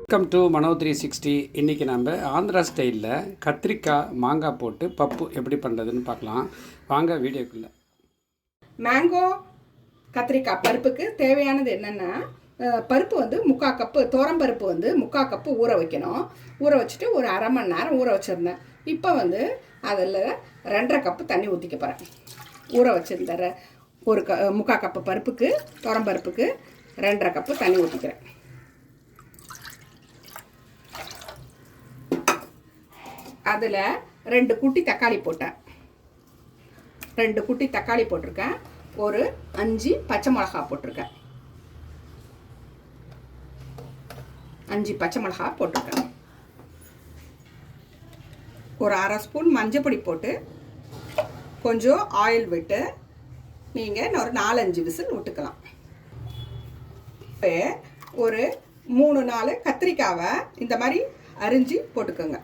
Welcome to மனோ 360. இன்றைக்கி நம்ம ஆந்திரா ஸ்டைலில் கத்திரிக்காய் மாங்காய் போட்டு பப்பு எப்படி பண்ணுறதுன்னு பார்க்கலாம். வாங்க வீடியோக்குள்ளே. மேங்கோ கத்திரிக்காய் பருப்புக்கு தேவையானது என்னென்னா, பருப்பு வந்து 3/4 கப்பு, பருப்பு வந்து 3/4 கப்பு ஊற வைக்கணும். ஊற வச்சுட்டு ஒரு அரை மணி நேரம் ஊற வச்சுருந்தேன். இப்போ வந்து அதில் 2.5 கப்பு தண்ணி ஊற்றிக்க போகிறேன். ஊற வச்சுருந்த 3/4 கப்பு பருப்புக்கு, பருப்புக்கு 2.5 கப்பு தண்ணி ஊற்றிக்கிறேன். அதில் 2 குட்டி தக்காளி போட்டேன். 2 குட்டி தக்காளி போட்டிருக்கேன். ஒரு 5 பச்சை மிளகா போட்டிருக்கேன். 5 பச்சை மிளகா போட்டிருக்கேன். ஒரு அரை ஸ்பூன் மஞ்சள் பொடி போட்டு கொஞ்சம் ஆயில் விட்டு நீங்கள் ஒரு 4-5 விசில் விட்டுக்கலாம். இப்போ ஒரு 3-4 கத்திரிக்காவை இந்த மாதிரி அரிஞ்சு போட்டுக்கோங்க.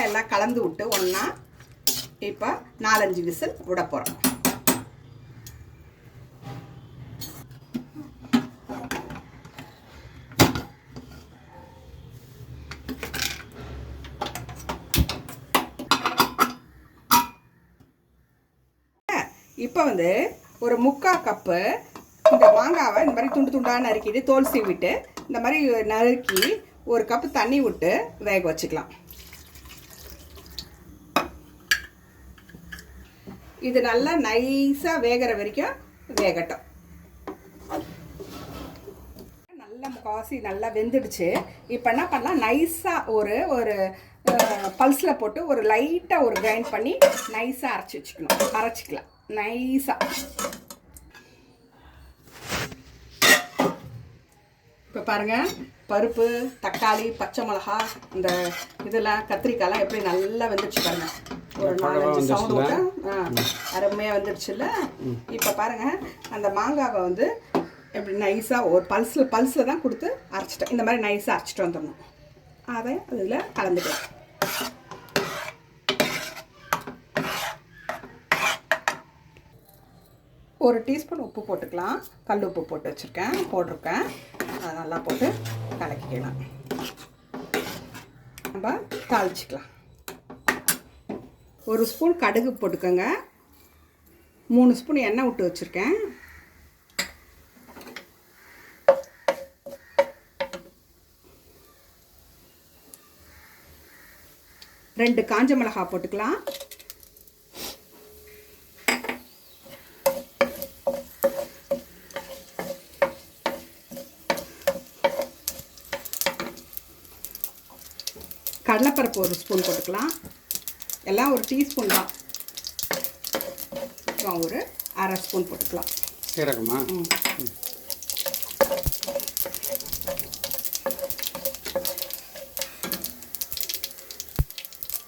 எல்லாம் கலந்து விட்டு ஒன்றா இப்போ 4-5 விசில் விட போகிறோம். இப்போ வந்து ஒரு 3/4 கப்பு இந்த மாங்காவை இந்த மாதிரி துண்டு துண்டாக நறுக்கிட்டு தோல் சீவிட்டு இந்த மாதிரி நறுக்கி 1 கப்பு தண்ணி விட்டு வேக வச்சுக்கலாம். இது நல்லா நைஸாக வேகிற வரைக்கும் வேகட்டும். நல்லா முக்கால்வாசி நல்லா வெந்துடுச்சு. இப்போ என்ன பண்ணலாம், நைஸாக ஒரு பல்ஸில் போட்டு ஒரு லைட்டாக ஒரு கிரைண்ட் பண்ணி நைஸாக அரைச்சிக்கலாம் நைஸாக. இப்போ பாருங்கள், பருப்பு, தக்காளி, பச்சை மிளகா, இந்த இதெல்லாம் கத்திரிக்காயெல்லாம் எப்படி நல்லா வெந்துடுச்சு பாருங்கள். ஒரு 4-5 சவுண்டு விட்டு அருமையாக வந்துடுச்சுல்ல. இப்போ பாருங்கள், அந்த மாங்காவை வந்து எப்படி நைஸாக ஒரு பல்ஸில் தான் கொடுத்து அரைச்சிட்டேன். இந்த மாதிரி நைஸாக அரைச்சிட்டு வந்துடணும். அதை அதில் கலந்துக்கலாம். ஒரு டீஸ்பூன் உப்பு போட்டுக்கலாம். கல் உப்பு போட்டிருக்கேன். அதை நல்லா போட்டு கலக்கிக்கலாம். நம்ம தாளிச்சிக்கலாம். 1 ஸ்பூன் கடுகு போட்டுக்கோங்க. 3 ஸ்பூன் எண்ணெய் விட்டு வச்சுருக்கேன். ரெண்டு காஞ்ச மிளகாய் போட்டுக்கலாம். கடலைப்பருப்பு 1 ஸ்பூன் போட்டுக்கலாம். எல்லாம் ஒரு டீஸ்பூன் தான். அப்புறம் ஒரு அரை ஸ்பூன் போட்டுக்கலாம். சீரகமா?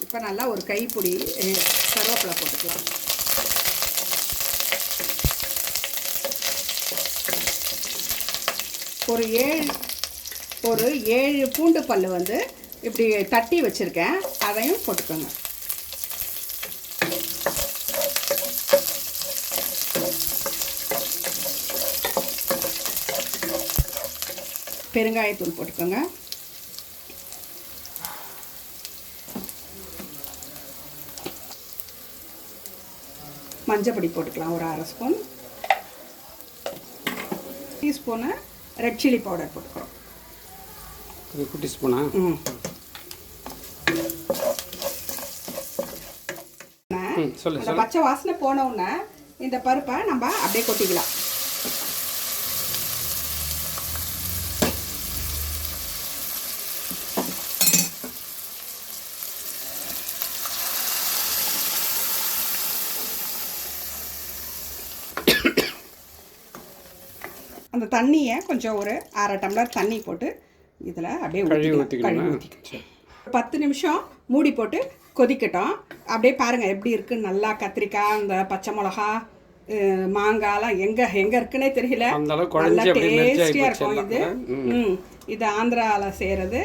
இப்போ நல்லா ஒரு கைப்பிடி கருவேப்பிலை போட்டுக்கலாம். ஒரு 7 பூண்டு பல் வந்து இப்படி தட்டி வச்சுருக்கேன். அதையும் போட்டுக்கோங்க. பெருங்காயத்தூள் போட்டுக்கோங்க. மஞ்சள் பொடி போட்டுக்கலாம். ஒரு அரை spoon. Teaspoon red chilli powder போட்டுக்கிறோம். குட்டி ஸ்பூனா? அந்த பச்சை வாசனை போனவுடனே இந்த பருப்பை நம்ம அப்படியே கொட்டிக்கலாம். அந்த தண்ணியை கொஞ்சம் ஒரு அரை டம்ளர் தண்ணி போட்டு இதில் அப்படியே ஊற்றிக்கலாம். 10 நிமிஷம் மூடி போட்டு கொதிக்கட்டும். அப்படியே பாருங்கள் எப்படி இருக்குது. நல்லா கத்திரிக்காய், அந்த பச்சை மிளகா, மாங்காய்லாம் எங்கே இருக்குன்னே தெரியல. நல்லா டேஸ்டியாக இருக்கும். இது ஆந்திராவில் செய்கிறது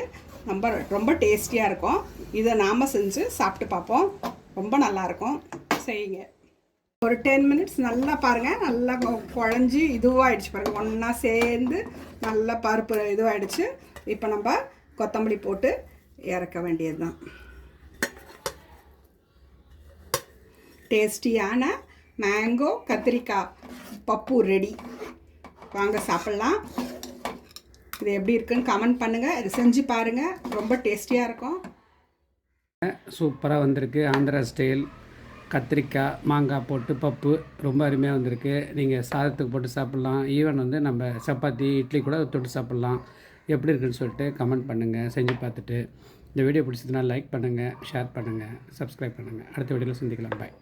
ரொம்ப டேஸ்டியாக இருக்கும். இதை நாம் செஞ்சு சாப்பிட்டு பார்ப்போம். ரொம்ப நல்லாயிருக்கும். செய்யுங்க. ஒரு 10 மினிட்ஸ் நல்லா பாருங்கள், நல்லா குழஞ்சி இதுவாகிடுச்சு பாருங்கள், ஒன்றா சேர்ந்து நல்லா பருப்பு இதுவாகிடுச்சு. இப்போ நம்ம கொத்தமல்லி போட்டு இறக்க வேண்டியது தான். டேஸ்டியான மேங்கோ கத்திரிக்காய் பப்பு ரெடி. வாங்க சாப்பிட்லாம். இது எப்படி இருக்குன்னு கமெண்ட் பண்ணுங்கள். இது செஞ்சு பாருங்கள், ரொம்ப டேஸ்டியாக இருக்கும். சூப்பராக வந்திருக்கு. ஆந்திரா ஸ்டைல் கத்திரிக்காய் மாங்காய் போட்டு பப்பு ரொம்ப அருமையாக வந்திருக்கு. நீங்கள் சாதத்துக்கு போட்டு சாப்பிட்லாம், ஈவன் வந்து நம்ம சப்பாத்தி இட்லி கூட தொட்டு சாப்பிட்லாம். எப்படி இருக்குன்னு சொல்லிட்டு கமெண்ட் பண்ணுங்கள் செஞ்சு பார்த்துட்டு. இந்த வீடியோ பிடிச்சதுன்னா லைக் பண்ணுங்கள், ஷேர் பண்ணுங்கள், சப்ஸ்கிரைப் பண்ணுங்கள். அடுத்த வீடியோவில் சந்திக்கலாம். பாய்.